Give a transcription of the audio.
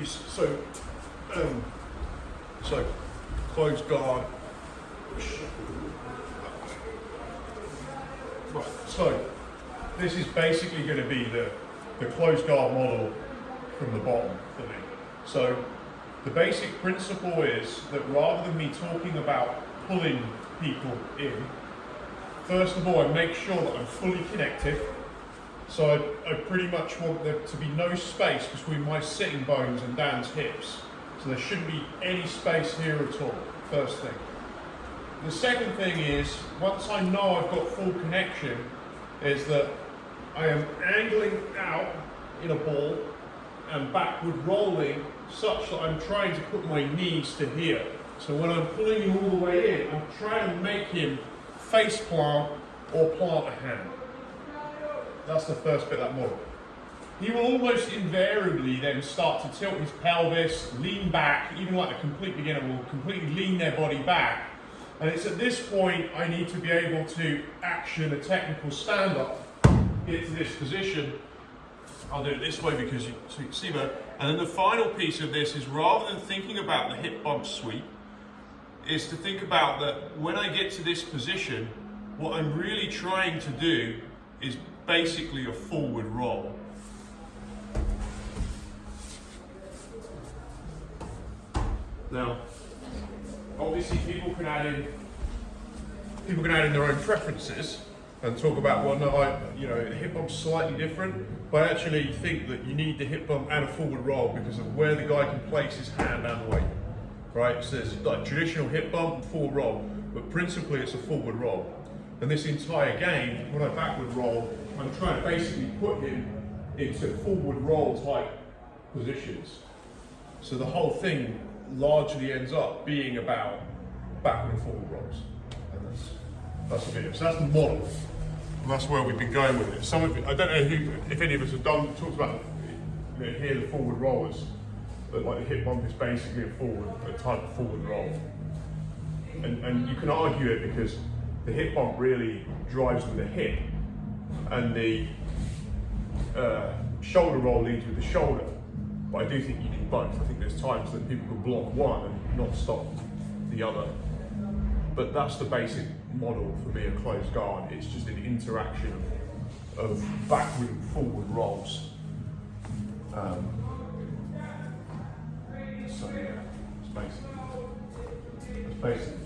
squeeze. So closed guard. Right, so this is basically going to be the closed guard model from the bottom for me. So the basic principle is that rather than me talking about pulling people in, first of all, I make sure that I'm fully connected. So I pretty much want there to be no space between my sitting bones and Dan's hips. So there shouldn't be any space here at all, first thing. The second thing is, once I know I've got full connection, is that I am angling out in a ball and backward rolling such that I'm trying to put my knees to here. So when I'm pulling him all the way in, I'm trying to make him face plant or plant a hand. That's the first bit of that model. He will almost invariably then start to tilt his pelvis, lean back, even like a complete beginner will completely lean their body back. And it's at this point I need to be able to action a technical stand-up, get to this position. I'll do it this way because you see that. And then the final piece of this is, rather than thinking about the hip bump sweep, is to think about that when I get to this position, what I'm really trying to do is basically a forward roll. Now, obviously people can add in their own preferences and talk about, well, no, the hip bump's slightly different, but I actually think that you need the hip bump and a forward roll because of where the guy can place his hand and weight, right? So there's like traditional hip bump and forward roll, but principally it's a forward roll. And this entire game, when I backward roll, I'm trying to basically put him into forward roll type positions. So the whole thing largely ends up being about backward and forward rolls. And that's the video. So that's the model. And that's where we've been going with it. Some of it, I don't know if any of us have talked about here the forward rollers, but like the hip bump is basically a type of forward roll. And you can argue it because the hip bump really drives with the hip, and the shoulder roll leads with the shoulder. But I do think you need both. I think there's times that people can block one and not stop the other. But that's the basic model for me, a closed guard. It's just an interaction of backward and forward rolls. So yeah, it's basically